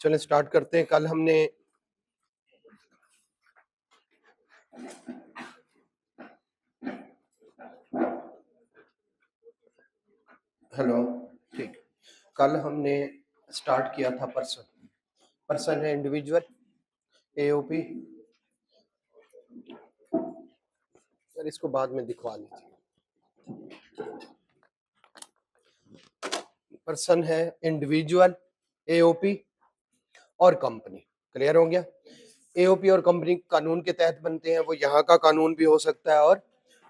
चलें स्टार्ट करते हैं। कल हमने हेलो ठीक, कल हमने स्टार्ट किया था पर्सन। पर्सन है इंडिविजुअल, एओपी। सर इसको बाद में दिखवा लीजिए। पर्सन है इंडिविजुअल, एओपी और कंपनी। क्लियर हो गया? एओपी और कंपनी कानून के तहत बनते हैं। वो यहाँ का कानून भी हो सकता है और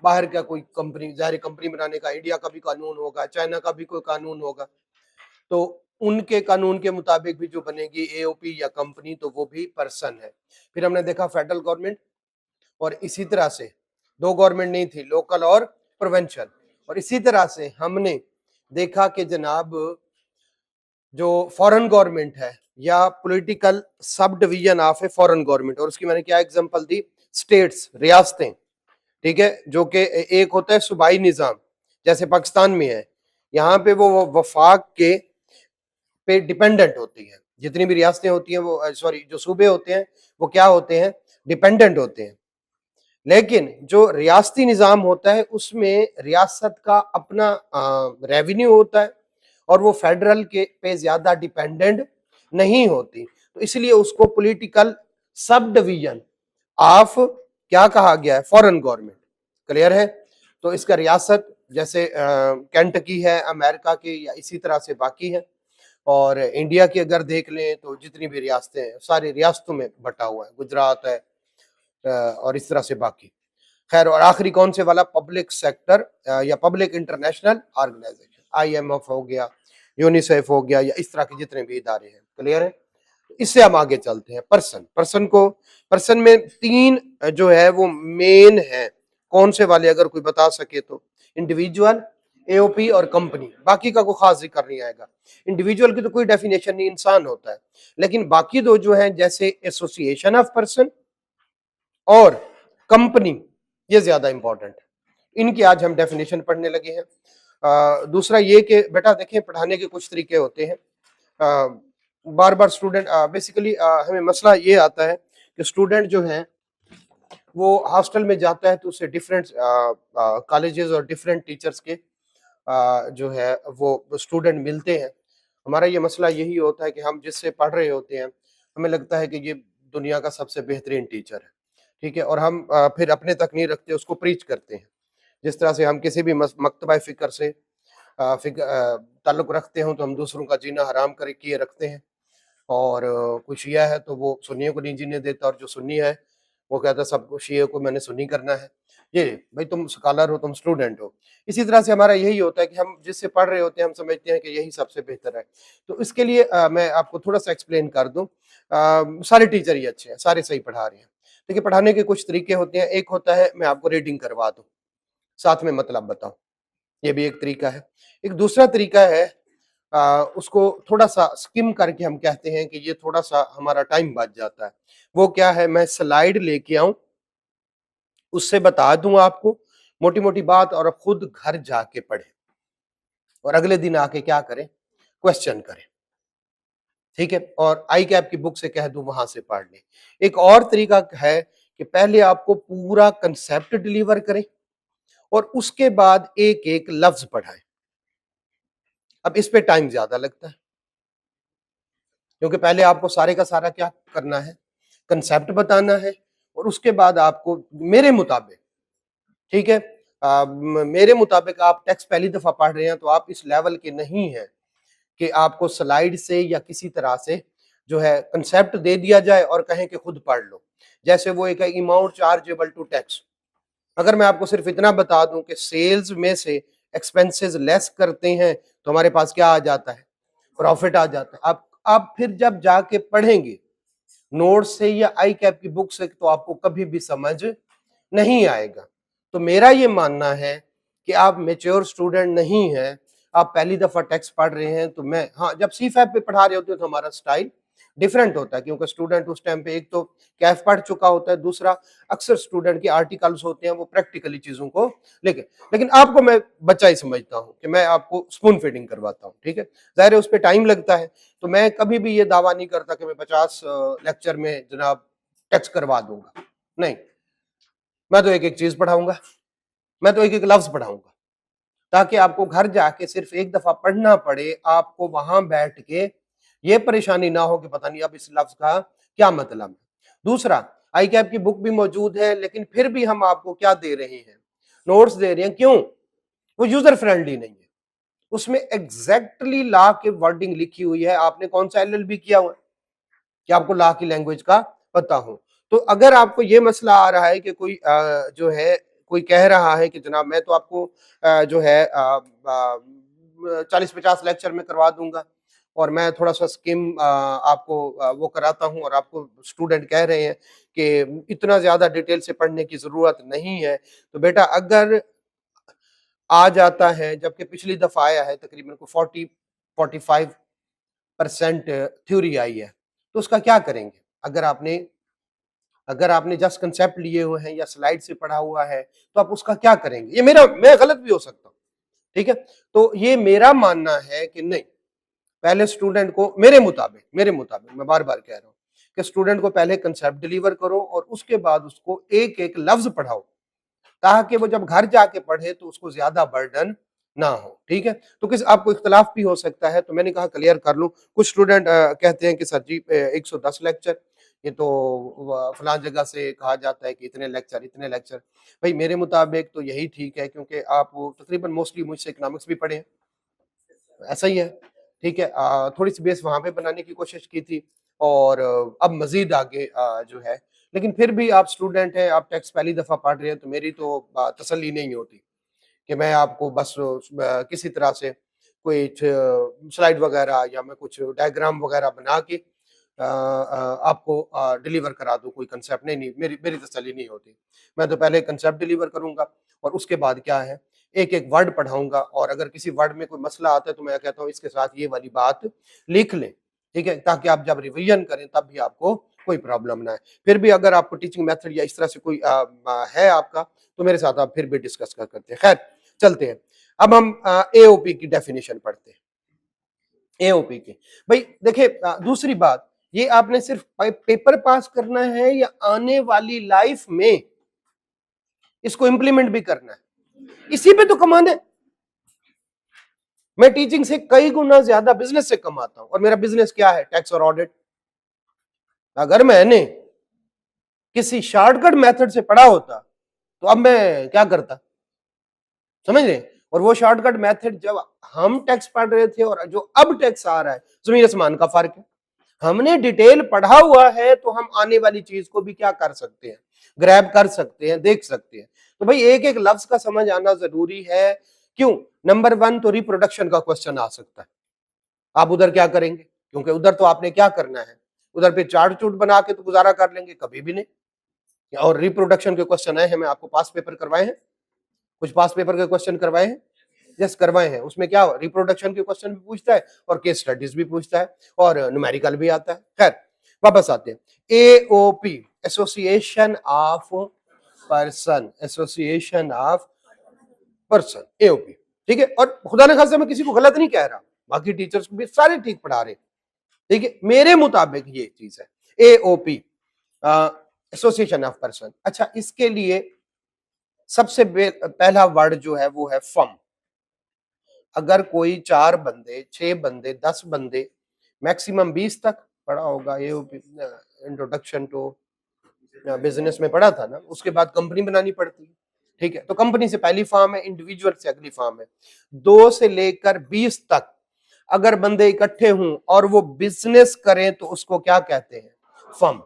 बाहर का कोई कंपनी, जाहिर कंपनी बनाने का इंडिया का भी कानून होगा, चाइना का भी कोई कानून होगा, तो उनके कानून के मुताबिक भी जो बनेगी एओपी या कंपनी, तो वो भी पर्सन है। फिर हमने देखा फेडरल गवर्नमेंट, और इसी तरह से दो गवर्नमेंट नहीं थी, लोकल और प्रोविंशियल। और इसी तरह से हमने देखा कि जनाब जो फॉरेन गवर्नमेंट है या political sub division of a foreign government, और उसकी मैंने क्या एग्जांपल दी, स्टेट्स, रियासतें, ठीक है, जो कि एक होता है सूबाई निजाम, जैसे पाकिस्तान में है, यहाँ पे वो वफाक के पे डिपेंडेंट होती है। जितनी भी रियासतें होती हैं वो, सॉरी, जो सूबे होते हैं वो क्या होते हैं, डिपेंडेंट होते हैं। लेकिन जो रियासती निजाम होता है उसमें रियासत का अपना रेवेन्यू होता है और वो फेडरल के पे ज्यादा डिपेंडेंट नहीं होती, तो इसलिए उसको पॉलिटिकल सब डिवीजन ऑफ क्या कहा गया है, फॉरेन गवर्नमेंट। क्लियर है? तो इसका रियासत जैसे केंटकी है अमेरिका की, या इसी तरह से बाकी है। और इंडिया की अगर देख लें तो जितनी भी रियासतें हैं सारी रियासतों में बटा हुआ है, गुजरात है और इस तरह से बाकी। खैर, और आखिरी कौन से वाला, पब्लिक सेक्टर या पब्लिक इंटरनेशनल ऑर्गेनाइजेशन, आईएमएफ हो गया, यूनिसेफ हो गया, या इस तरह के जितने भी इदारे हैं। क्लियर है? इससे हम आगे चलते हैं। पर्सन, पर्सन में तीन जो है वो मेन है। कौन से वाले अगर कोई बता सके तो, इंडिविजुअल, एओपी और कंपनी। बाकी का कोई खास जिक्र नहीं आएगा। इंडिविजुअल की तो कोई डेफिनेशन नहीं, इंसान होता है। लेकिन बाकी दो जो है, जैसे एसोसिएशन ऑफ पर्सन और कंपनी, ये ज्यादा इंपॉर्टेंट है। इनकी आज हम डेफिनेशन पढ़ने लगे हैं। दूसरा ये कि बेटा देखें, पढ़ाने के कुछ तरीके होते हैं। बार बार स्टूडेंट, बेसिकली हमें मसला ये आता है कि स्टूडेंट जो है वो हॉस्टल में जाता है तो उसे डिफरेंट कॉलेजेस और डिफरेंट टीचर्स के जो है वो स्टूडेंट मिलते हैं। हमारा ये मसला यही होता है कि हम जिससे पढ़ रहे होते हैं हमें लगता है कि ये दुनिया का सबसे बेहतरीन टीचर है, ठीक है, और हम फिर अपने तक नहीं रखते, उसको प्रीच करते हैं। जिस तरह से हम किसी भी मकतबा फ़िक्र से ताल्लुक़ रखते हो तो हम दूसरों का जीना हराम कर किए रखते हैं। और कोई शिया है तो वो सुन्नियों को नहीं जीने देता, और जो सुन्नी है वो कहता है सबको शिया को मैंने सुन्नी करना है। ये भाई, तुम स्कॉलर हो, तुम स्टूडेंट हो। इसी तरह से हमारा यही होता है कि हम जिससे पढ़ रहे होते हैं हम समझते हैं कि यही सबसे बेहतर है। तो इसके लिए मैं आपको थोड़ा-सा एक्सप्लेन कर दूँ। सारे टीचर ही अच्छे हैं, सारे सही पढ़ा रहे हैं। देखिए, पढ़ाने के कुछ तरीके होते हैं। एक होता है मैं आपको रीडिंग करवा दूँ, साथ में मतलब बताऊँ, ये भी एक तरीका है। एक दूसरा तरीका है उसको थोड़ा-सा स्किम करके हम कहते हैं कि ये थोड़ा-सा हमारा टाइम बच जाता है। वो क्या है, मैं स्लाइड लेके आऊँ, उससे बता दूँ आपको मोटी-मोटी बात, और अब खुद घर जाके पढ़ें और अगले दिन आके क्या करें, क्वेश्चन करें। ठीक है? और आई कैप की बुक से कह दूँ वहाँ से पढ़ लें। एक और तरीका है कि पहले आपको पूरा कांसेप्ट डिलीवर करें और उसके बाद एक-एक लफ्ज़ पढ़ाएँ। अब इस पे टाइम ज़्यादा लगता है, क्योंकि पहले आपको सारे का सारा क्या करना है, कांसेप्ट बताना है, और उसके बाद आपको मेरे मुताबिक, ठीक है, मेरे मुताबिक आप टेक्स्ट पहली दफ़ा पढ़ रहे हैं तो आप इस लेवल के नहीं हैं कि आपको स्लाइड से या किसी तरह से जो है कांसेप्ट दे दिया जाए और कहें कि खुद पढ़ लो। जैसे वो एक है अमाउंट चार्जेबल टू टैक्स। अगर मैं आपको सिर्फ इतना बता दूं कि सेल्स में से एक्सपेंसेस लेस करते हैं तो हमारे पास क्या आ जाता है, प्रॉफिट आ जाता है। आप फिर जब जाके पढ़ेंगे नोट से या आई कैप की बुक से, तो आपको कभी भी समझ नहीं आएगा। तो मेरा ये मानना है कि आप मैच्योर स्टूडेंट नहीं हैं, आप पहली दफा टेक्स्ट पढ़ रहे हैं, तो मैं, हाँ, जब सी फैप पे पढ़ा रहे होते हैं तो हमारा स्टाइल डिफरेंट होता है, क्योंकि स्टूडेंट उस टाइम पे एक तो कैफ पढ़ चुका होता है, दूसरा अक्सर स्टूडेंट के आर्टिकल्स होते हैं वो प्रैक्टिकली चीजों को लेके। लेकिन आपको मैं बच्चा ही समझता हूँ कि मैं आपको स्पून फीडिंग करवाता हूँ, ठीक है। जाहिर है उस पर टाइम लगता है, तो मैं कभी भी ये दावा नहीं करता कि मैं 50 लेक्चर में जनाब टच करवा दूंगा, नहीं। मैं तो एक एक चीज पढ़ाऊंगा, मैं तो एक एक लफ्ज पढ़ाऊंगा, ताकि आपको घर जाके सिर्फ एक दफा पढ़ना पड़े, आपको वहां बैठ के ये परेशानी ना हो कि पता नहीं अब इस लफ्ज का क्या मतलब है। दूसरा, आई कैप की बुक भी मौजूद है, लेकिन फिर भी हम आपको क्या दे रहे हैं, नोट्स दे रहे हैं। क्यों? वो यूजर फ्रेंडली नहीं है, उसमें एग्जैक्टली लॉ की वर्डिंग लिखी हुई है। आपने कौन सा एलएलबी किया हुआ है कि आपको लॉ की लैंग्वेज का पता हो? तो अगर आपको ये मसला आ रहा है कि कोई जो है कोई कह रहा है कि जनाब मैं तो आपको जो है 40-50 लेक्चर में करवा दूंगा और मैं थोड़ा सा स्किम आपको वो कराता हूं, और आपको स्टूडेंट कह रहे हैं कि इतना ज्यादा डिटेल से पढ़ने की जरूरत नहीं है, तो बेटा अगर आ जाता है, जबकि पिछली दफा आया है तकरीबन को 40-45% थ्योरी आई है, तो उसका क्या करेंगे? अगर आपने जस्ट कंसेप्ट लिए हुए हैं या स्लाइड से पढ़ा हुआ है, तो आप उसका क्या करेंगे? ये मैं गलत भी हो सकता हूँ, ठीक है। तो ये मेरा मानना है कि नहीं, पहले स्टूडेंट को मेरे मुताबिक मैं बार बार कह रहा हूँ कि स्टूडेंट को पहले कंसेप्ट डिलीवर करो और उसके बाद उसको एक एक लफ्ज पढ़ाओ, ताकि वो जब घर जाके पढ़े तो उसको ज्यादा बर्डन ना हो, ठीक है। तो किस आपको इख्तलाफ भी हो सकता है, तो मैंने कहा क्लियर कर लूं। कुछ स्टूडेंट कहते हैं कि सर जी 110 लेक्चर, ये तो फलां जगह से कहा जाता है कि इतने लेक्चर। भाई मेरे मुताबिक तो यही ठीक है, क्योंकि आप तकरीबन मोस्टली मुझसे इकोनॉमिक्स भी पढ़े हैं, ऐसा ही है, ठीक है। थोड़ी सी बेस वहां पे बनाने की कोशिश की थी, और अब मजीद आगे जो है, लेकिन फिर भी आप स्टूडेंट हैं, आप टेक्स्ट पहली दफा पढ़ रहे हैं, तो मेरी तो तसल्ली नहीं होती कि मैं आपको बस किसी तरह से कोई स्लाइड वगैरह या मैं कुछ डायग्राम वगैरह बना के आपको डिलीवर करा दूं कोई कंसेप्ट। नहीं नहीं, मेरी मेरी तसल्ली नहीं होती। मैं तो पहले कंसेप्ट डिलीवर करूंगा और उसके बाद क्या है, एक एक वर्ड पढ़ाऊंगा, और अगर किसी वर्ड में कोई मसला आता है तो मैं कहता हूँ इसके साथ ये वाली बात लिख लें, ठीक है, ताकि आप जब रिवीजन करें तब भी आपको कोई प्रॉब्लम ना है। फिर भी अगर आपको टीचिंग मेथड या इस तरह से कोई है आपका, तो मेरे साथ आप फिर भी डिस्कस कर करते हैं। खैर चलते हैं, अब हम एओपी की डेफिनेशन पढ़ते हैं। एओपी की, भाई देखिए दूसरी बात, ये आपने सिर्फ पेपर पास करना है या आने वाली लाइफ में इसको इंप्लीमेंट भी करना है? इसी पे तो कमाना है। मैं टीचिंग से कई गुना ज्यादा बिजनेस से कमाता हूं, और मेरा बिजनेस क्या है? टैक्स और ऑडिट। अगर मैंने किसी शॉर्टकट मेथड से पढ़ा होता तो अब मैं क्या करता, समझ रहे? और वो शॉर्टकट मेथड जब हम टैक्स पढ़ रहे थे और जो अब टैक्स आ रहा है, जमीन आसमान का फर्क है। हमने डिटेल पढ़ा हुआ है तो हम आने वाली चीज को भी क्या कर सकते हैं, ग्रैब कर सकते हैं, देख सकते हैं। तो भाई एक एक लफ्ज का समझ आना जरूरी है। क्यों? नंबर 1 तो रिप्रोडक्शन का क्वेश्चन आ सकता है, आप उधर क्या करेंगे? क्योंकि उधर तो आपने क्या करना है, उधर पे चार्ट चूट बना के तो गुजारा कर लेंगे, कभी भी नहीं। और रिप्रोडक्शन के क्वेश्चन आए हैं, मैं आपको पास पेपर करवाए हैं, कुछ पास पेपर के क्वेश्चन करवाए हैं, यस करवाए हैं। उसमें क्या रिप्रोडक्शन के क्वेश्चन भी पूछता है और केस स्टडीज भी पूछता है और न्यूमेरिकल भी आता है। खैर वापस आते हैं, AOP association of person, association of person, AOP, ठीक है। और खुदा ने खासा मैं किसी को गलत नहीं कह रहा, बाकी टीचर्स को भी सारे ठीक पढ़ा रहे, ठीक है। मेरे मुताबिक ये चीज है एओपी, एसोसिएशन ऑफ पर्सन। अच्छा, इसके लिए सबसे पहला वर्ड जो है वो है फर्म। अगर कोई 4 बंदे, 6 बंदे, 10 बंदे, मैक्सिमम 20 तक पढ़ा होगा, एओपी इंट्रोडक्शन टू बिजनेस में पढ़ा था ना, उसके बाद कंपनी बनानी पड़ती है, ठीक है। तो कंपनी से पहली फर्म है, इंडिविजुअल से अगली फर्म है। 2 से लेकर 20 तक अगर बंदे इकट्ठे हों और वो बिजनेस करें तो उसको क्या कहते हैं? फर्म।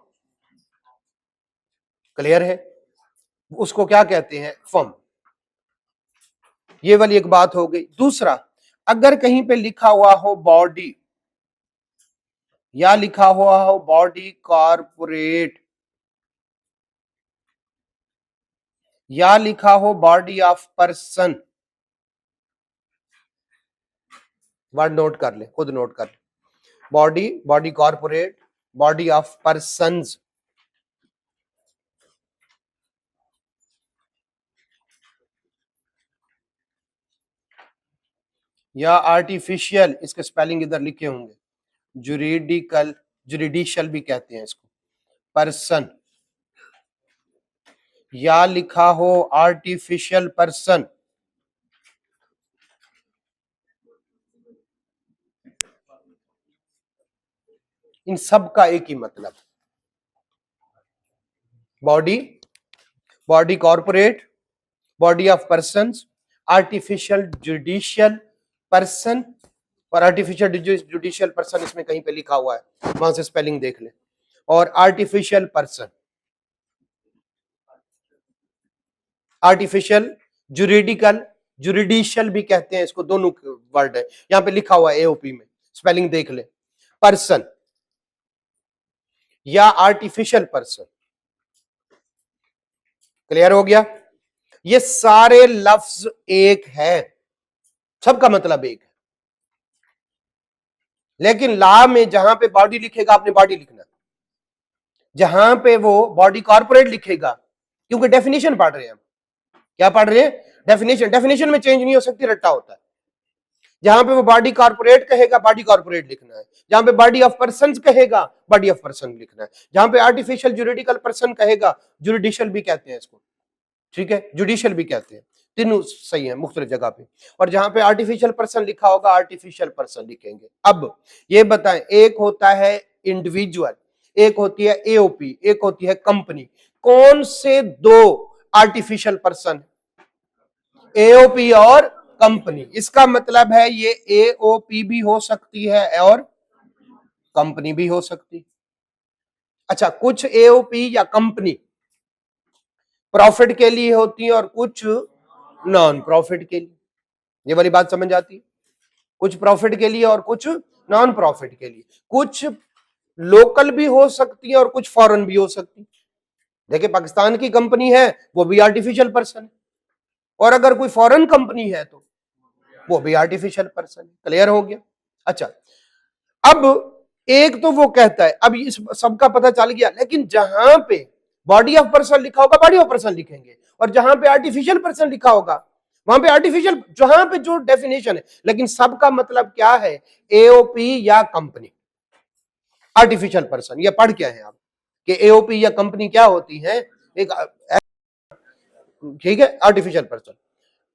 क्लियर है? उसको क्या कहते हैं? फर्म। ये वाली एक बात हो गई। दूसरा, अगर कहीं पे लिखा हुआ हो बॉडी या लिखा हुआ हो बॉडी कॉर्पोरेट या लिखा हो body of person, word note कर ले, खुद नोट कर ले। Body, body corporate, body of persons, या आर्टिफिशियल, इसके स्पेलिंग इधर लिखे होंगे, जुरिडिकल, जुरिडिशियल भी कहते हैं इसको, पर्सन, या लिखा हो आर्टिफिशियल पर्सन, इन सब का एक ही मतलब, body, body corporate, body of persons, artificial judicial person, और आर्टिफिशियल जुडिशियल पर्सन इसमें कहीं पे लिखा हुआ है, वहां से स्पेलिंग देख ले, और आर्टिफिशियल पर्सन, आर्टिफिशियल जुरिडिकल, जुरिडिशियल भी कहते हैं इसको, दोनों वर्ड है, यहां पे लिखा हुआ है एओपी में, स्पेलिंग देख ले, पर्सन या आर्टिफिशियल पर्सन। क्लियर हो गया? ये सारे लफ्ज एक है, सबका मतलब एक है, लेकिन ला में जहां पे बॉडी लिखेगा आपने बॉडी लिखना, जहां पे वो बॉडी कॉर्पोरेट लिखेगा, क्योंकि डेफिनेशन पढ़ रहे हैं हम, क्या पढ़ रहे हैं? डेफिनेशन, डेफिनेशन में चेंज नहीं हो सकती, रट्टा होता है। जहां पे वो बॉडी कॉर्पोरेट कहेगा बॉडी कॉर्पोरेट लिखना है, जहां पे बॉडी ऑफ पर्सन कहेगा बॉडी ऑफ पर्सन लिखना है, जहां पे आर्टिफिशियल जुरिडिकल पर्सन कहेगा, जुरिडिशियल भी कहते हैं इसको, ठीक है, जुडिशियल भी कहते हैं, तीनों सही है मुख्तलिफ जगह पे, और जहां पे आर्टिफिशियल पर्सन लिखा होगा आर्टिफिशियल पर्सन लिखेंगे। अब ये बताएं, एक होता है इंडिविजुअल, एक होती है एओपी, एक होती है कंपनी, कौन से दो आर्टिफिशियल पर्सन? एओपी और कंपनी। इसका मतलब है ये एओपी भी हो सकती है और कंपनी भी हो सकती। अच्छा, कुछ एओपी या कंपनी प्रॉफिट के लिए होती है और कुछ नॉन प्रॉफिट के लिए, ये वाली बात समझ आती है? कुछ प्रॉफिट के लिए और कुछ नॉन प्रॉफिट के लिए, कुछ लोकल भी हो सकती है और कुछ फॉरेन भी हो सकती है। देखिए, पाकिस्तान की कंपनी है वो भी आर्टिफिशियल पर्सन है, और अगर कोई फॉरेन कंपनी है तो वो भी आर्टिफिशियल पर्सन है। क्लियर हो गया? अच्छा, अब एक तो वो कहता है, अब इस सबका पता चल गया, लेकिन जहां पे बॉडी ऑफ पर्सन लिखा होगा बॉडी ऑफ पर्सन लिखेंगे, और जहां पे आर्टिफिशियल पर्सन लिखा होगा वहां पे आर्टिफिशियल, जहां पे जो डेफिनेशन है, लेकिन सबका मतलब क्या है? एओपी या कंपनी, आर्टिफिशियल पर्सन। ये पढ़ क्या है आप कि एओपी या कंपनी क्या होती है? एक, ठीक है, आर्टिफिशियल पर्सन।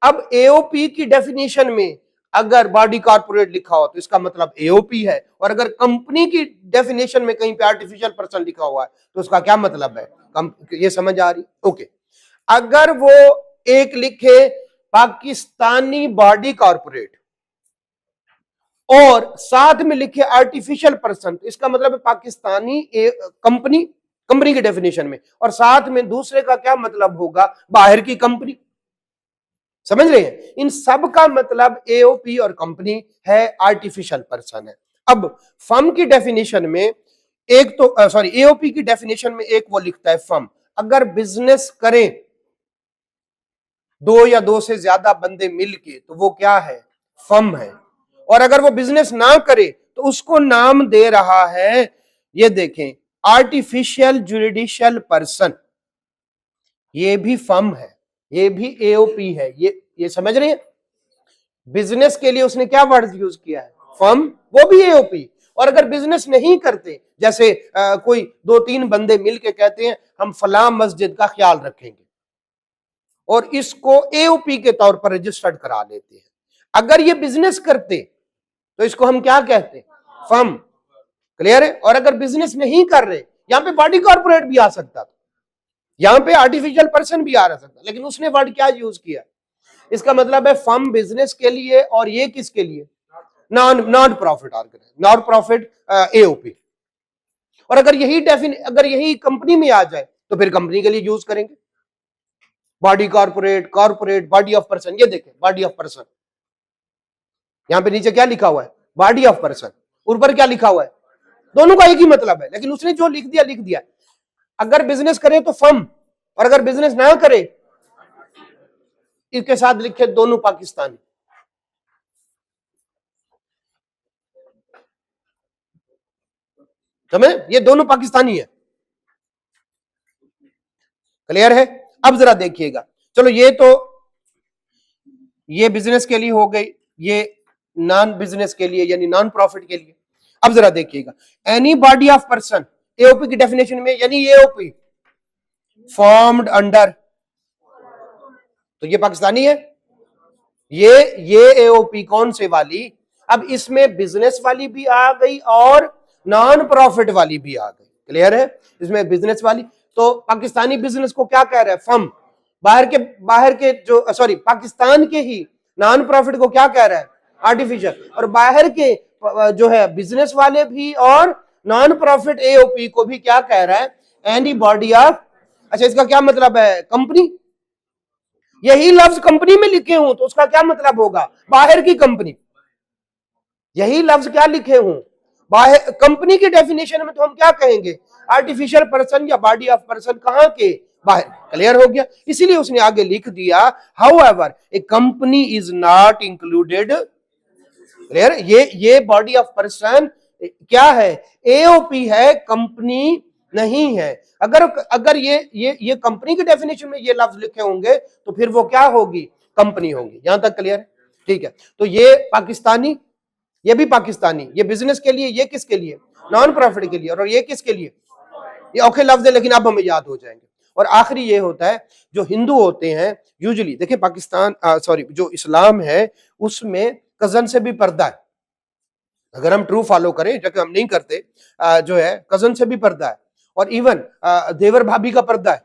अब एओपी की डेफिनेशन में अगर बॉडी कॉर्पोरेट लिखा हो तो इसका मतलब एओपी है, और अगर कंपनी की डेफिनेशन में कहीं पे आर्टिफिशियल पर्सन लिखा हुआ है तो उसका क्या मतलब है? ये समझ आ रही? ओके, अगर वो एक लिखे पाकिस्तानी बॉडी कॉर्पोरेट और साथ में लिखे आर्टिफिशियल पर्सन, तो इसका मतलब है पाकिस्तानी कंपनी, कंपनी की डेफिनेशन में, और साथ में दूसरे का क्या मतलब होगा? बाहर की कंपनी। समझ रहे हैं? इन सब का मतलब एओपी और कंपनी है, आर्टिफिशियल पर्सन है। अब फर्म की डेफिनेशन में एक तो सॉरी, एओपी की डेफिनेशन में एक वो लिखता है फर्म, अगर बिजनेस करें दो या दो से ज्यादा बंदे मिलके तो वो क्या है? फर्म है। और अगर वो बिजनेस ना करे तो उसको नाम दे रहा है, ये देखें, आर्टिफिशियल जुरिडिशियल पर्सन, ये भी फर्म है, ये भी एओपी है। ये समझ रहे हैं? बिजनेस के लिए उसने क्या वर्ड यूज किया है? फर्म, वो भी एओपी। और अगर बिजनेस नहीं करते, जैसे कोई दो तीन बंदे मिलके कहते हैं हम फलां मस्जिद का ख्याल रखेंगे और इसको एओपी के तौर पर रजिस्टर्ड करा लेते हैं, अगर ये बिजनेस करते तो इसको हम क्या कहते? फर्म। क्लियर है? और अगर बिजनेस नहीं कर रहे, यहां पे बॉडी कॉर्पोरेट भी आ सकता था, यहां पे आर्टिफिशियल पर्सन भी आ सकता, लेकिन उसने वर्ड क्या यूज किया? इसका मतलब है फर्म बिजनेस के लिए, और ये किसके लिए? Non non profit organisation, non profit AOP. और अगर अगर यही कंपनी में आ जाए तो फिर कंपनी के लिए यूज करेंगे, body corporate, corporate, body of person. ये देखें, बॉडी ऑफ पर्सन, यहां पे नीचे क्या लिखा हुआ है? बॉडी ऑफ पर्सन, ऊपर क्या लिखा हुआ है? दोनों का एक ही मतलब है, लेकिन उसने जो लिख दिया लिख दिया। अगर बिजनेस करे तो फर्म, और अगर बिजनेस ना करे इसके साथ लिखे दोनों पाकिस्तानी। समझे, ये दोनों पाकिस्तानी है। क्लियर है? अब जरा देखिएगा, चलो ये तो ये बिजनेस के लिए हो गई, ये नॉन बिजनेस के लिए यानी नॉन प्रॉफिट के लिए। अब जरा देखिएगा, any body of person, AOP की डेफिनेशन में, यानी एओपी फॉर्म्ड अंडर, तो ये पाकिस्तानी है, ये एओपी कौन से वाली, अब इसमें बिजनेस वाली भी आ गई और नॉन प्रॉफिट वाली भी आ गई। क्लियर है? इसमें बिजनेस वाली, तो पाकिस्तानी बिजनेस को क्या कह रहा है, फर्म। बाहर के जो सॉरी पाकिस्तान के ही नॉन प्रॉफिट को क्या कह रहा है, आर्टिफिशियल। और बाहर के जो है बिजनेस वाले भी और नॉन प्रॉफिट एओपी को भी क्या कह रहा है, एनी बॉडी ऑफ, अच्छा इसका क्या मतलब है, कंपनी। यही लफ्ज कंपनी में लिखे हूं तो उसका क्या मतलब होगा, बाहर की कंपनी। यही लफ्ज क्या लिखे हूं, बाहर कंपनी की डेफिनेशन में तो हम क्या कहेंगे, आर्टिफिशियल पर्सन या बॉडी ऑफ पर्सन, कहां के, बाहर। क्लियर हो गया? इसीलिए उसने आगे लिख दिया, however A company is not included. Clear? ये बॉडी ऑफ पर्सन क्या है, एओपी है, कंपनी नहीं है। अगर ये कंपनी की डेफिनेशन में ये लफ्ज लिखे होंगे तो फिर वो क्या होगी, कंपनी होगी। यहां तक क्लियर है? ठीक है, तो ये पाकिस्तानी, ये भी पाकिस्तानी, ये बिजनेस के लिए, ये किसके लिए, नॉन प्रॉफिट के लिए, और ये किसके लिए, ये औखे लफ्ज है लेकिन अब हमें याद हो जाएंगे। और आखिरी ये होता है, जो हिंदू होते हैं यूजुअली, देखिए पाकिस्तान सॉरी जो इस्लाम है उसमें कजन से भी पर्दा है। अगर हम ट्रू फॉलो करें, जो कि हम नहीं करते, जो है कजन से भी पर्दा है, और इवन देवर भाभी का पर्दा है।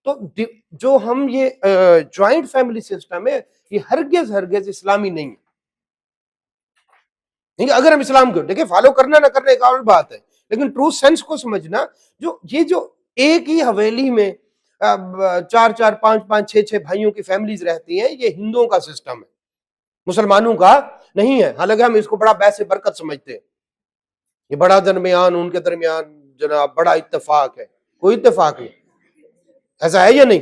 तो जो हम ये ज्वाइंट फैमिली सिस्टम है, ये हरगिज इस्लामी नहीं है। नहीं, अगर हम इस्लाम को देखिए, फॉलो करना ना करना एक और बात है, लेकिन ट्रू सेंस को समझना, जो एक ही हवेली में चार चार पांच पांच छह छह भाइयों की फैमिलीज रहती हैं, ये हिंदुओं का सिस्टम है, मुसलमानों का नहीं है। हालांकि हम इसको बड़ा बैसे बरकत समझते हैं, ये बड़ा दरमियान, उनके दरमियान जनाब बड़ा इत्तेफाक है, कोई इत्तेफाक नहीं। ऐसा है या नहीं?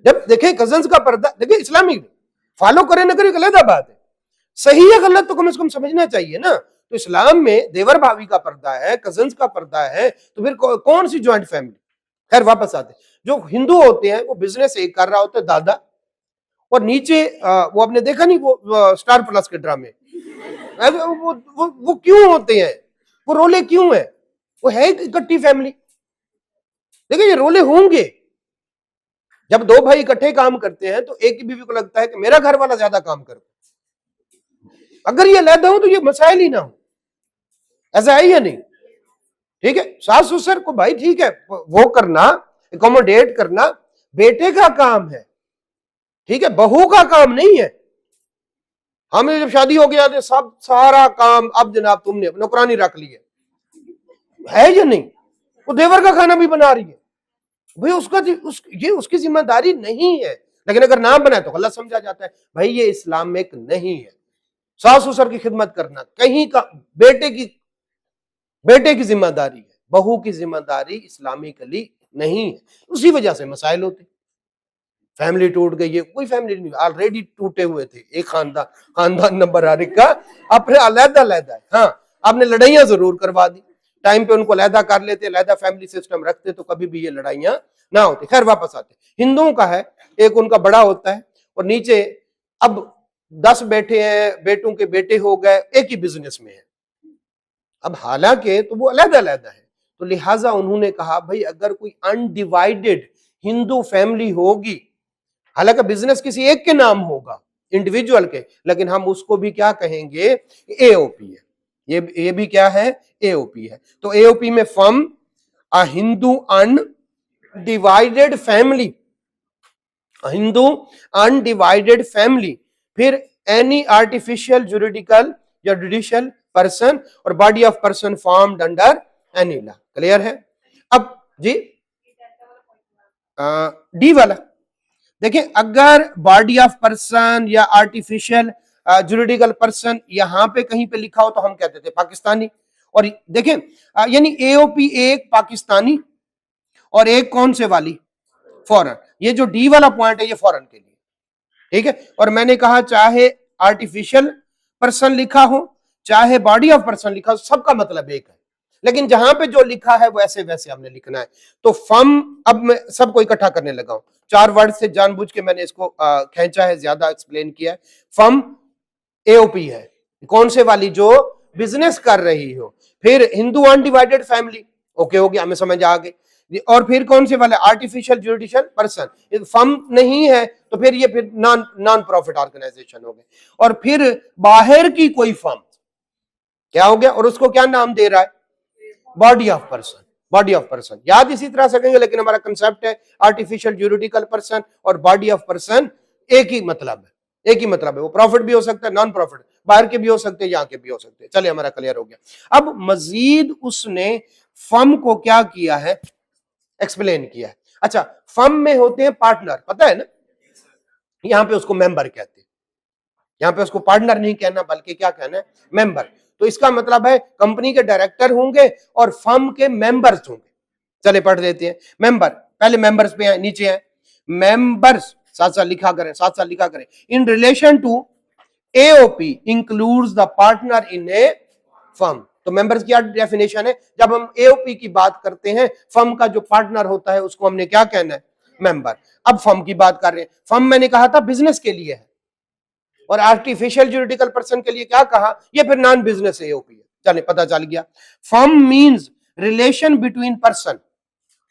जब देखे कजन्स का पर्दा, देखिए इस्लामिक फॉलो करे ना करे अलग बात है, सही है गलत तो कम से कम समझना चाहिए ना। तो इस्लाम में देवर भाभी का पर्दा है, कजन्स का पर्दा है, तो फिर कौन सी ज्वाइंट फैमिली। खैर वापस आते, जो हिंदू होते हैं वो बिजनेस एक कर रहा होता है दादा, और नीचे वो आपने देखा नहीं, वो स्टार प्लस के ड्रामे, वो क्यों होते हैं, वो रोले क्यों है, वो है इकट्ठी फैमिली। देखिए ये रोले होंगे, जब दो भाई इकट्ठे काम करते हैं तो एक की बीवी को लगता है कि मेरा घर वाला ज्यादा काम करे, अगर ये अलग हो तो ये मसाइल ही ना हो। ऐसा है या नहीं? ठीक है, सास ससुर को भाई ठीक है वो करना, एकोमोडेट करना बेटे का काम है, ठीक है, बहू का काम नहीं है। हमें जब शादी हो गया तो सब सारा काम अब जनाब तुमने नौकरानी रख ली है या नहीं? वो देवर का खाना भी बना रही है भाई, ये उसकी जिम्मेदारी नहीं है। लेकिन अगर नाम बनाए तो गलत समझा जाता है। भाई ये इस्लाम में एक नहीं है, सास ससुर की खिदमत करना कहीं का बेटे की जिम्मेदारी है, बहू की जिम्मेदारी इस्लामिकली नहीं है। उसी वजह से मसाइल होते, फैमिली टूट गई है, कोई फैमिली नहीं, ऑलरेडी टूटे हुए थे, एक खानदान नंबर हर का अपने अलग-अलग है। हाँ, आपने लड़ाइयां जरूर करवा दी, टाइम पे उनको अलहदा कर लेते, अलहदा फैमिली सिस्टम रखते तो कभी भी ये लड़ाइयां ना होती। खैर वापस आते, हिंदुओं का है, एक उनका बड़ा होता है और नीचे अब 10 बैठे हैं, बेटों के बेटे हो गए, एक ही बिजनेस में है। अब हालांकि तो वो अलग-अलग है, तो लिहाजा उन्होंने कहा भाई अगर कोई अनडिवाइडेड हिंदू फैमिली होगी, हालांकि बिजनेस किसी एक के नाम होगा, इंडिविजुअल के, लेकिन हम उसको भी क्या कहेंगे, एओपी है। ये भी क्या है, एओपी है। तो एओपी में firm, a Hindu undivided family, Hindu undivided family, फिर एनी आर्टिफिशियल जुरिडिकल या जुडिशियल पर्सन और body of person formed under any law. Clear है? अब जी डी वाला देखिए, अगर बॉडी ऑफ पर्सन या आर्टिफिशियल जुरिडिकल पर्सन यहां पे कहीं पे लिखा हो तो हम कहते थे पाकिस्तानी। और देखें यानी एओपी एक पाकिस्तानी और एक कौन से वाली, फॉरेन। ये जो डी वाला पॉइंट है ये फॉरेन के लिए, ठीक है। और मैंने कहा चाहे आर्टिफिशियल पर्सन लिखा हो चाहे बॉडी ऑफ पर्सन लिखा हो, सबका मतलब एक है। लेकिन जहां पे जो लिखा है वो ऐसे वैसे हमने लिखना है। तो फर्म, अब मैं सबको इकट्ठा करने लगा हूं, 4 वर्ड से जानबूझ के मैंने इसको खींचा है, ज्यादा एक्सप्लेन किया है। फर्म एओपी है, कौन से वाली, जो बिजनेस कर रही हो। फिर हिंदू अनडिवाइडेड फैमिली, ओके हो गया, हमें समझ आ गई। और फिर कौन से वाले, आर्टिफिशियल जुडिशियल पर्सन, फर्म नहीं है तो फिर ये फिर नॉन प्रॉफिट ऑर्गेनाइजेशन हो गए। और फिर बाहर की कोई फर्म क्या हो गया, और उसको क्या नाम दे रहा है, body of person. Body of person याद इसी तरह से करेंगे, लेकिन हमारा कंसेप्ट है आर्टिफिशियल ज्यूरिडिकल पर्सन और बॉडी ऑफ पर्सन, एक ही मतलब है, एक ही मतलब है। वो प्रॉफिट भी हो सकता है, नॉन प्रॉफिट, बाहर के भी हो सकते हैं, यहाँ के भी हो सकते हैं। चलिए हमारा क्लियर हो गया। अब मजीद उसने फर्म को क्या किया है, एक्सप्लेन किया है। अच्छा, फर्म में होते हैं पार्टनर, पता है ना, यहां पे उसको मेंबर कहते हैं। यहां पे उसको पार्टनर नहीं कहना, बल्कि क्या कहना है, मेंबर। तो इसका मतलब है कंपनी के डायरेक्टर होंगे और फर्म के मेंबर्स होंगे। चले पढ़ देते हैं। मेंबर, पहले मेंबर्स पे है, नीचे है मेंबर्स, साथ साथ लिखा करें, साथ साथ लिखा करें। In relation to AOP includes the partner in a firm. तो मेंबर्स की क्या डेफिनेशन है, जब हम एओपी की बात करते हैं, फर्म का जो पार्टनर होता है उसको हमने क्या कहना है, मेंबर। अब फर्म की बात कर रहे हैं। फर्म मैंने कहा था बिजनेस के लिए है, और आर्टिफिशियल ज्यूरिडिकल पर्सन के लिए क्या कहा, ये फिर नॉन बिजनेस एओपी है। चले पता चल गया। Firm means relation between person,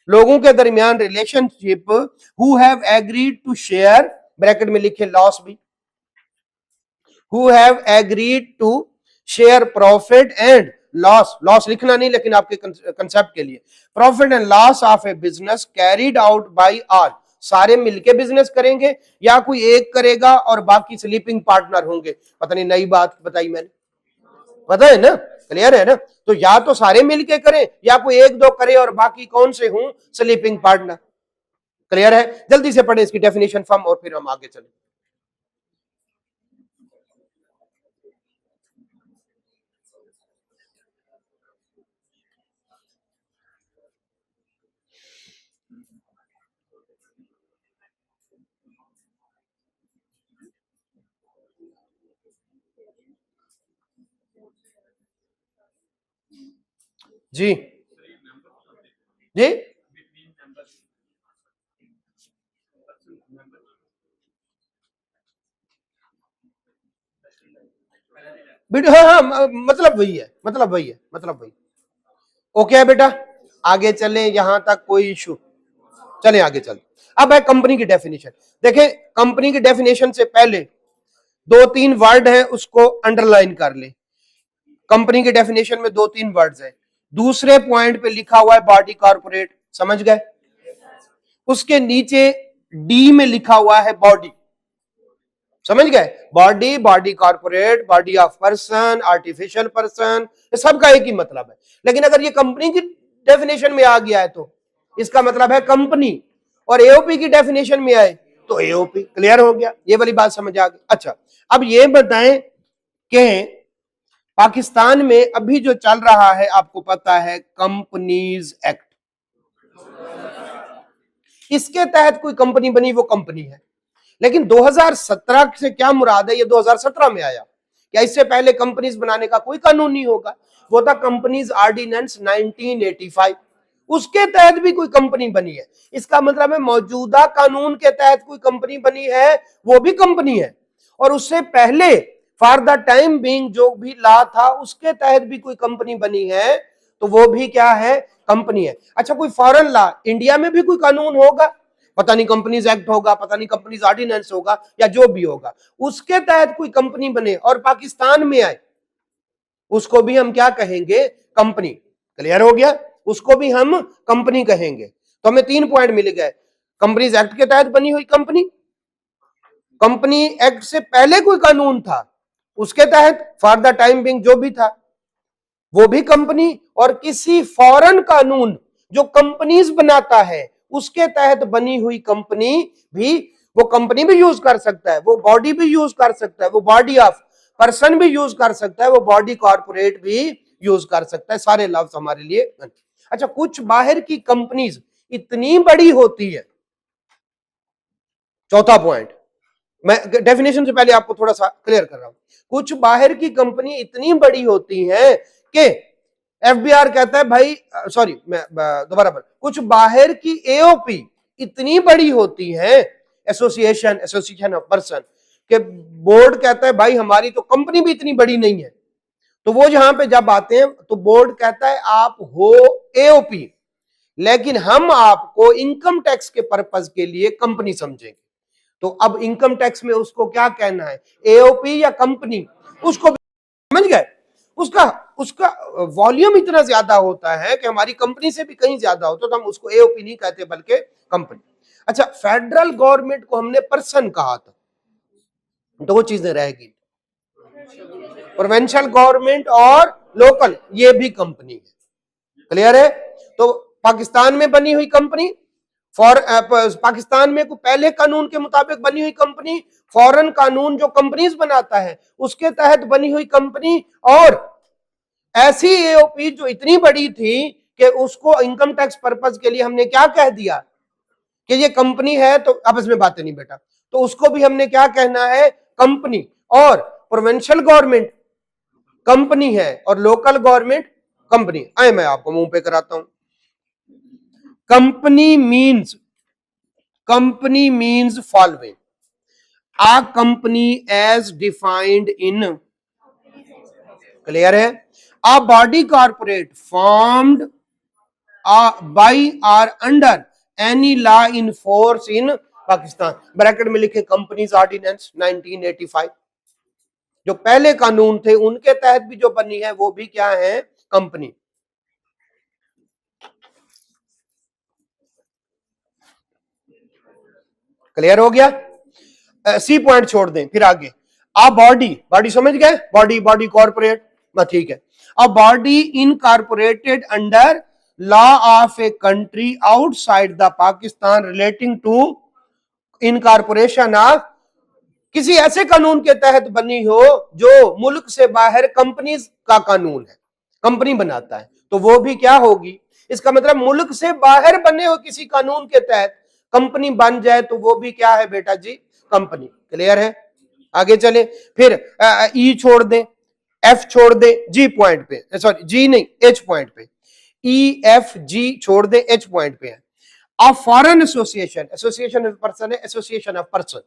लोगों के दरमियान relationship, who have agreed to share, bracket में लिखे लॉस भी, who have agreed to share profit and loss, loss लिखना नहीं लेकिन आपके कंसेप्ट के लिए, profit and loss of a business carried out by all, सारे मिलके बिजनेस करेंगे या कोई एक करेगा और बाकी स्लीपिंग पार्टनर होंगे। पता नहीं नई बात बताई मैंने, पता है ना, क्लियर है ना। तो या तो सारे मिलके करें या कोई एक दो करे और बाकी कौन से हों, स्लीपिंग पार्टनर। क्लियर है, जल्दी से पढ़े इसकी डेफिनेशन फर्म और फिर हम आगे चले। जी जी, हाँ हाँ, मतलब वही है, मतलब वही है, मतलब वही। ओके है बेटा, आगे चले, यहां तक कोई इशू, चले आगे चल। अब है कंपनी की डेफिनेशन। देखें, कंपनी की डेफिनेशन से पहले 2-3 वर्ड है, उसको अंडरलाइन कर ले। कंपनी के डेफिनेशन में 2-3 वर्ड्स है। दूसरे पॉइंट पे लिखा हुआ है बॉडी कॉर्पोरेट, समझ गए। उसके नीचे डी में लिखा हुआ है बॉडी, समझ गए। Body, body corporate, body of person, artificial person, सबका एक ही मतलब है। लेकिन अगर ये कंपनी की डेफिनेशन में आ गया है तो इसका मतलब है कंपनी, और एओपी की डेफिनेशन में आए तो एओपी। क्लियर हो गया, ये वाली बात समझ आ गई। अच्छा, अब ये बताएं कि पाकिस्तान में अभी जो चल रहा है, आपको पता है कंपनीज एक्ट, इसके तहत कोई कंपनी बनी, वो कंपनी है। लेकिन 2017 से क्या मुराद है, ये 2017 में आया, क्या इससे पहले कंपनीज बनाने का कोई कानून नहीं होगा। वो था कंपनीज ऑर्डिनेंस 1985, उसके तहत भी कोई कंपनी बनी है। इसका मतलब है मौजूदा कानून के तहत कोई कंपनी बनी है, वो भी कंपनी है। और उससे पहले फॉर द टाइम बीइंग जो भी लॉ था उसके तहत भी कोई कंपनी बनी है, तो वो भी क्या है, कंपनी है। अच्छा, कोई फॉरेन लॉ, इंडिया में भी कोई कानून होगा, पता नहीं कंपनीज एक्ट होगा, पता नहीं कंपनीज ऑर्डिनेंस होगा, या जो भी होगा, उसके तहत कोई कंपनी बने और पाकिस्तान में आए, उसको भी हम क्या कहेंगे, कंपनी। क्लियर हो गया, उसको भी हम कंपनी कहेंगे। तो हमें 3 पॉइंट मिल गए। कंपनीज एक्ट के तहत बनी हुई कंपनी, कंपनी एक्ट से पहले कोई कानून था उसके तहत फॉर द टाइम बिंग जो भी था वो भी कंपनी, और किसी फॉरेन कानून जो कंपनीज बनाता है उसके तहत बनी हुई कंपनी भी, वो कंपनी भी यूज कर सकता है, वो बॉडी भी यूज कर सकता है, वो बॉडी ऑफ पर्सन भी यूज कर सकता है, वो बॉडी कॉर्पोरेट भी यूज कर सकता है। सारे लफ्ज हमारे लिए। अच्छा, कुछ बाहर की कंपनीज इतनी बड़ी होती है, चौथा पॉइंट, मैं डेफिनेशन से पहले आपको थोड़ा सा क्लियर कर रहा हूं। कुछ बाहर की कंपनी इतनी बड़ी होती है कि एफबीआर कहता है भाई, सॉरी मैं दोबारा बोल, कुछ बाहर की एओपी इतनी बड़ी होती है, एसोसिएशन ऑफ पर्सन, के बोर्ड कहता है भाई हमारी तो कंपनी भी इतनी बड़ी नहीं है, तो वो जहां पे जब आते हैं तो बोर्ड कहता है आप हो एओपी, लेकिन हम आपको इनकम टैक्स के पर्पज के लिए कंपनी समझेंगे। तो अब इनकम टैक्स में उसको क्या कहना है, एओपी या कंपनी, उसको समझ गए। उसका उसका वॉल्यूम इतना ज्यादा होता है कि हमारी कंपनी से भी कहीं ज्यादा होता है, तो हम उसको एओपी नहीं कहते बल्कि कंपनी। अच्छा, फेडरल गवर्नमेंट को हमने पर्सन कहा था, तो वो चीजें रहेगी। प्रोविंशियल गवर्नमेंट और लोकल, ये भी कंपनी है, क्लियर है। तो पाकिस्तान में बनी हुई कंपनी, पाकिस्तान में पहले कानून के मुताबिक बनी हुई कंपनी, फॉरेन कानून जो कंपनीज बनाता है उसके तहत बनी हुई कंपनी, और ऐसी एओपी जो इतनी बड़ी थी कि उसको इनकम टैक्स पर्पज के लिए हमने क्या कह दिया कि ये कंपनी है, तो आपस में बातें नहीं बेटा, तो उसको भी हमने क्या कहना है, कंपनी। और प्रोविंशियल गवर्नमेंट कंपनी है और लोकल गवर्नमेंट कंपनी। आए मैं आपको मुंह पे कराता हूं। Company means following, a company as defined in, clear है, a body corporate formed by or under any law in force in Pakistan, bracket में लिखे कंपनीज ऑर्डिनेंस 1985, जो पहले कानून थे उनके तहत भी जो बनी है वो भी क्या है, कंपनी। क्लियर हो गया, सी पॉइंट छोड़ दें, फिर आगे आ बॉडी समझ गए, बॉडी कॉर्पोरेट, ठीक है। A body incorporated under law of a country outside the Pakistan relating to incorporation of, किसी ऐसे कानून के तहत बनी हो जो मुल्क से बाहर कंपनीज का कानून है, कंपनी बनाता है, तो वो भी क्या होगी, इसका मतलब मुल्क से बाहर बने हो किसी कानून के तहत कंपनी बन जाए तो वो भी क्या है बेटा जी, कंपनी। क्लियर है, आगे चले, फिर ई छोड़ दे, एफ छोड़ दे, जी पॉइंट पे, सॉरी जी नहीं एच पॉइंट पे, ई एफ जी छोड़ दे, एच पॉइंट पे है। A foreign association, association of person है, एसोसिएशन ऑफ पर्सन,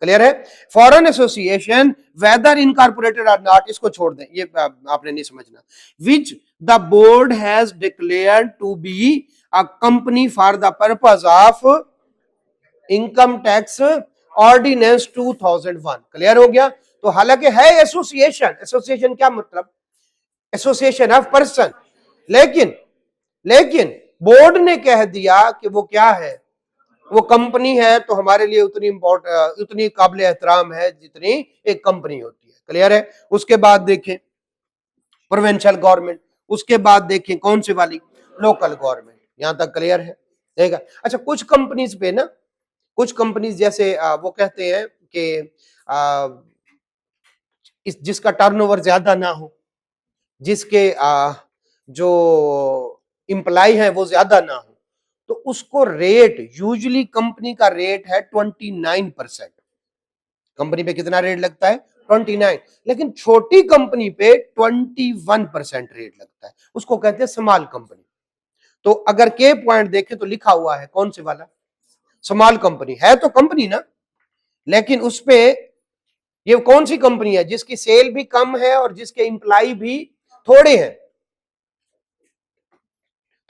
क्लियर है। Foreign association whether incorporated or not, इसको छोड़ दें, ये आपने नहीं समझना। Which the board has declared to be a company for the purpose of income tax ordinance 2001, clear हो गया। तो हालांकि है एसोसिएशन क्या मतलब, एसोसिएशन ऑफ पर्सन, लेकिन बोर्ड ने कह दिया कि वो क्या है, वो कंपनी है, तो हमारे लिए उतनी काबिल एहतराम है जितनी एक कंपनी होती है, क्लियर है। उसके बाद देखें प्रोविंशियल गवर्नमेंट, उसके बाद देखें कौन सी वाली, लोकल गवर्नमेंट, यहां तक क्लियर है, ठीक है। अच्छा, कुछ कंपनीज पे ना, कुछ कंपनीज जैसे वो कहते हैं कि जिसका टर्नओवर ज्यादा ना हो, जिसके जो इंप्लाई है वो ज्यादा ना हो, तो उसको रेट, यूजुअली कंपनी का रेट है 29%। कंपनी पे कितना रेट लगता है, 29, लेकिन छोटी कंपनी पे 21% रेट लगता है, उसको कहते हैं स्मॉल कंपनी। तो अगर के पॉइंट देखें तो लिखा हुआ है कौन से वाला, स्मॉल कंपनी है, तो कंपनी ना, लेकिन उस पे ये कौन सी कंपनी है जिसकी सेल भी कम है और जिसके इंप्लाई भी थोड़े हैं।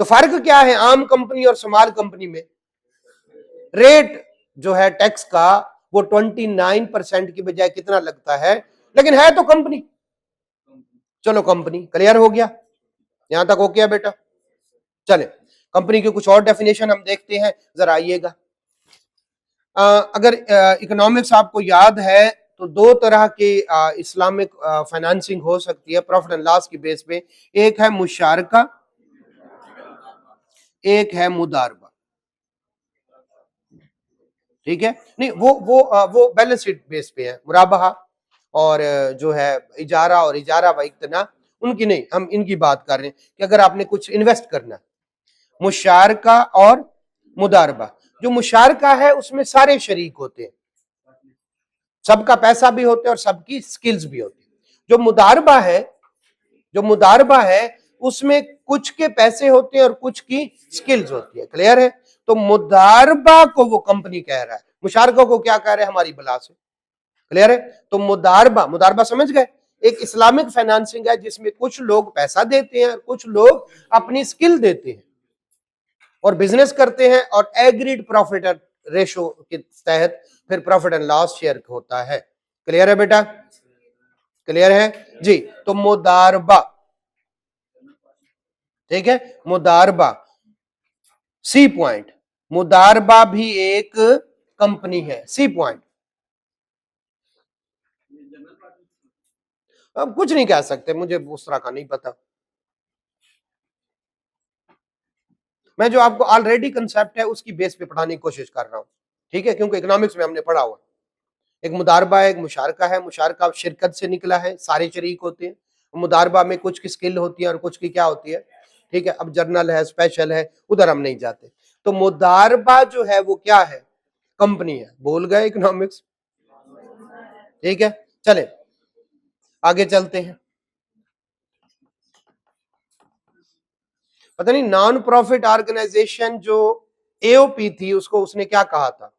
तो फर्क क्या है आम कंपनी और स्मॉल कंपनी में, रेट जो है टैक्स का वो 29% की बजाय कितना लगता है, लेकिन है तो कंपनी, चलो कंपनी, क्लियर हो गया, यहां तक हो गया बेटा। चले कंपनी की कुछ और डेफिनेशन हम देखते हैं, जरा आइएगा। अगर इकोनॉमिक्स आपको याद है तो दो तरह के इस्लामिक फाइनेंसिंग हो सकती है प्रॉफिट एंड लॉस की बेस पे, एक है मुशारका, एक है मुदारबा, ठीक है। नहीं वो बैलेंस शीट बेस पे है, मुराबहा और जो है इजारा और इजारा व इक्तना, उनकी नहीं, हम इनकी बात कर रहे हैं कि अगर आपने कुछ इन्वेस्ट करना, मुशारका और मुदारबा। जो मुशारका है उसमें सारे शरीक होते हैं, सबका पैसा भी होता है और सबकी स्किल्स भी होती है। जो मुदारबा है उसमें कुछ के पैसे होते हैं और कुछ की स्किल्स होती है। क्लियर है? तो मुदारबा को वो कंपनी कह रहा है, मुशारका को क्या कह रहे हैं? हमारी बला से। क्लियर है? तो मुदारबा, मुदारबा समझ गए? एक इस्लामिक फाइनेंसिंग है जिसमें कुछ लोग पैसा देते हैं और कुछ लोग अपनी स्किल देते हैं और बिजनेस करते हैं, और एग्रीड प्रॉफिट रेशो के तहत फिर प्रॉफिट एंड लॉस शेयर होता है। क्लियर है बेटा? क्लियर है जी? तो मुदारबा, ठीक है, मुदारबा। सी पॉइंट, मुदारबा भी एक कंपनी है। सी पॉइंट, अब कुछ नहीं कह सकते, मुझे उस तरह का नहीं पता। मैं जो आपको ऑलरेडी कंसेप्ट है उसकी बेस पे पढ़ाने की कोशिश कर रहा हूं, ठीक है, क्योंकि इकोनॉमिक्स में हमने पढ़ा हुआ। एक मुदारबा है, एक मुशारका है। मुशारका शिरकत से निकला है, सारे शरीक होते हैं। मुदारबा में कुछ की स्किल होती है और कुछ की क्या होती है, ठीक है। अब जर्नल है, स्पेशल है, उधर हम नहीं जाते। तो मुदारबा जो है वो क्या है? कंपनी है। बोल गए इकोनॉमिक्स, ठीक है। चले आगे चलते हैं। पता नहीं नॉन प्रॉफिट ऑर्गेनाइजेशन जो एओपी थी उसको उसने क्या कहा था?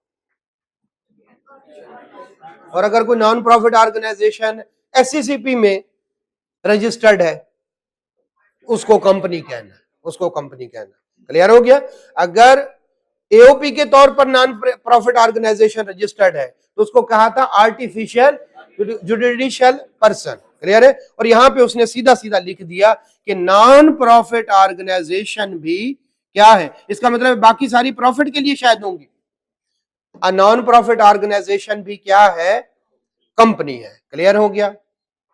और अगर कोई नॉन प्रॉफिट ऑर्गेनाइजेशन एससीसीपी में रजिस्टर्ड है उसको कंपनी कहना, उसको कंपनी कहना। क्लियर हो गया? अगर एओपी के तौर पर नॉन प्रॉफिट ऑर्गेनाइजेशन रजिस्टर्ड है तो उसको कहा था आर्टिफिशियल जुडिशियल पर्सन। क्लियर है? और यहां पे उसने सीधा सीधा लिख दिया कि नॉन प्रॉफिट ऑर्गेनाइजेशन भी क्या है। इसका मतलब बाकी सारी प्रॉफिट के लिए शायद होंगी, नॉन प्रॉफिट ऑर्गेनाइजेशन भी क्या है? कंपनी है। क्लियर हो गया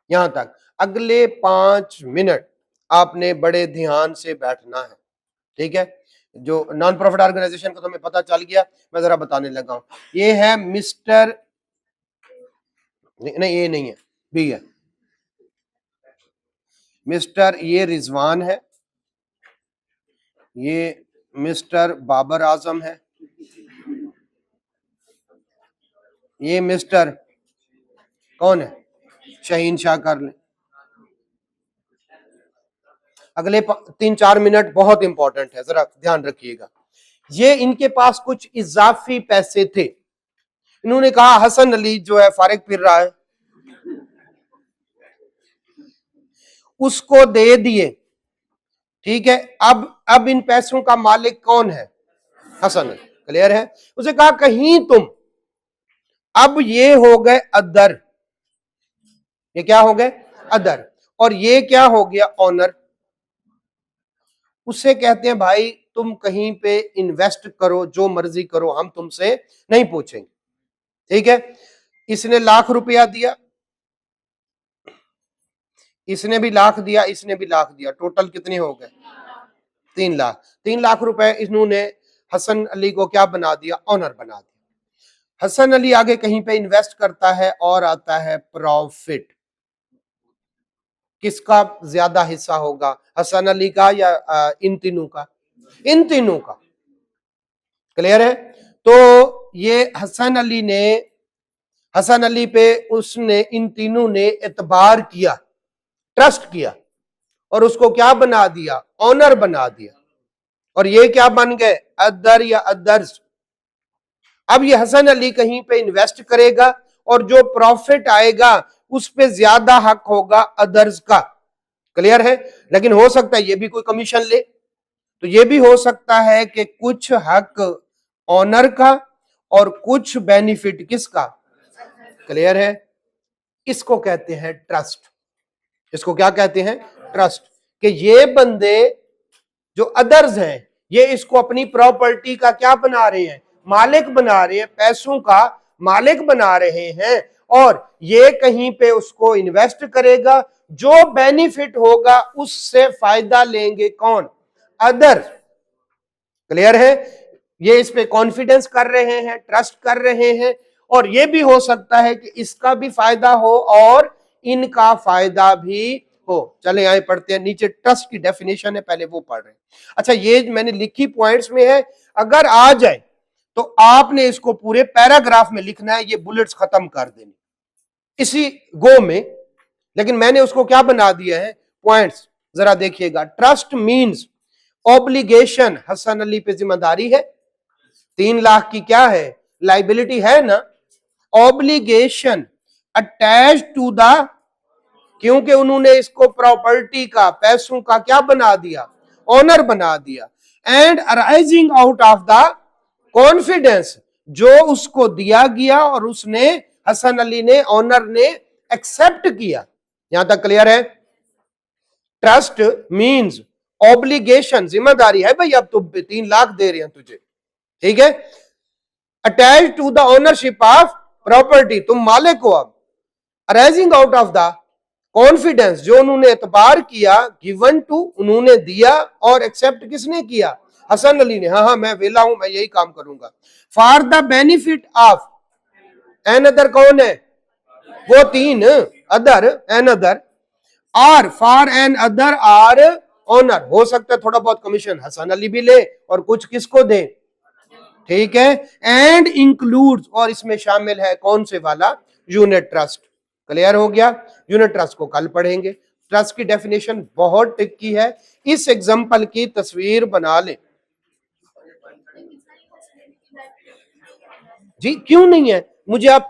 यहां तक? अगले 5 मिनट आपने बड़े ध्यान से बैठना है, ठीक है। जो नॉन प्रॉफिट ऑर्गेनाइजेशन को तो हमें पता चल गया, मैं जरा बताने लगा हूं। ये है मिस्टर, नहीं ये नहीं है, बी है। मिस्टर, ये रिजवान है, ये मिस्टर बाबर आजम है, ये मिस्टर कौन है? शहीन शाह कर ले। अगले 3-4 मिनट बहुत इंपॉर्टेंट है, जरा ध्यान रखिएगा। ये इनके पास कुछ इजाफी पैसे थे। इन्होंने कहा हसन अली जो है फारिग फिर रहा है, उसको दे दिए, ठीक है। अब इन पैसों का मालिक कौन है? हसन अली। क्लियर है? उसे कहा कहीं तुम, अब ये हो गए अदर, ये क्या हो गए? अदर, और ये क्या हो गया? ऑनर। उससे कहते हैं भाई तुम कहीं पे इन्वेस्ट करो, जो मर्जी करो, हम तुमसे नहीं पूछेंगे, ठीक है। इसने ₹1,00,000 दिया, इसने भी लाख दिया, इसने भी लाख दिया, टोटल कितने हो गए? 3 लाख। 3 लाख रुपए इन्होंने हसन अली को क्या बना दिया? ऑनर बना दिया। हसन अली आगे कहीं पे इन्वेस्ट करता है और आता है प्रॉफिट। किसका ज्यादा हिस्सा होगा, हसन अली का या इन तीनों का? इन तीनों का। क्लियर है? तो ये हसन अली पे उसने, इन तीनों ने एतबार किया, ट्रस्ट किया, और उसको क्या बना दिया? ऑनर बना दिया। और ये क्या बन गए? अदर या अदर्स। अब ये हसन अली कहीं पे इन्वेस्ट करेगा और जो प्रॉफिट आएगा उस पे ज्यादा हक होगा अदर्स का। क्लियर है? लेकिन हो सकता है ये भी कोई कमीशन ले, तो ये भी हो सकता है कि कुछ हक ऑनर का और कुछ बेनिफिट किसका? क्लियर है? इसको कहते हैं ट्रस्ट। इसको क्या कहते हैं? ट्रस्ट। कि ये बंदे जो अदर्स हैं ये इसको अपनी प्रॉपर्टी का क्या बना रहे हैं? मालिक बना रहे हैं, पैसों का मालिक बना रहे हैं, और ये कहीं पे उसको इन्वेस्ट करेगा, जो बेनिफिट होगा उससे फायदा लेंगे कौन? अदर। क्लियर है? ये इस पे कॉन्फिडेंस कर रहे हैं, ट्रस्ट कर रहे हैं, और ये भी हो सकता है कि इसका भी फायदा हो और इनका फायदा भी हो। चले आए पढ़ते हैं, नीचे ट्रस्ट की डेफिनेशन है, पहले वो पढ़ रहे हैं। अच्छा, ये मैंने लिखी पॉइंट्स में है, अगर आ जाए तो आपने इसको पूरे पैराग्राफ में लिखना है, ये बुलेट्स खत्म कर देनी इसी गो में, लेकिन मैंने उसको क्या बना दिया है? पॉइंट्स। जरा देखिएगा, trust means obligation, Hasan Ali पे जिम्मेदारी है, 3 लाख की क्या है, लाइबिलिटी है ना, ऑब्लिगेशन अटैच टू द, क्योंकि उन्होंने इसको प्रॉपर्टी का, पैसों का क्या बना दिया, ऑनर बना दिया, and arising out of the confidence, जो उसको दिया गया और उसने, हसन अली ने, ऑनर ने एक्सेप्ट किया। यहां तक क्लियर है? ट्रस्ट मींस ऑब्लिगेशन, जिम्मेदारी है भाई, अब तो 3 लाख दे रहे हैं तुझे, ठीक है, attach to the ownership of property, तुम मालिक हो अब, arising out of the confidence, जो उन्होंने एतबार किया, गिवन टू, उन्होंने दिया, और एक्सेप्ट किसने किया, हसन अली ने, हाँ हाँ मैं वेला हूं, मैं यही काम करूंगा, for the benefit of another, कौन है वो 3, other, another, or for another or owner, हो सकता है थोड़ा बहुत कमीशन हसन अली भी ले और कुछ किसको दे, ठीक है, एंड इंक्लूड, और इसमें शामिल है कौन से वाला, यूनिट ट्रस्ट। क्लियर हो गया? यूनिट ट्रस्ट को कल पढ़ेंगे। ट्रस्ट की डेफिनेशन बहुत टिकी है, इस एग्जांपल की तस्वीर बना ले जी, क्यों नहीं है, मुझे आप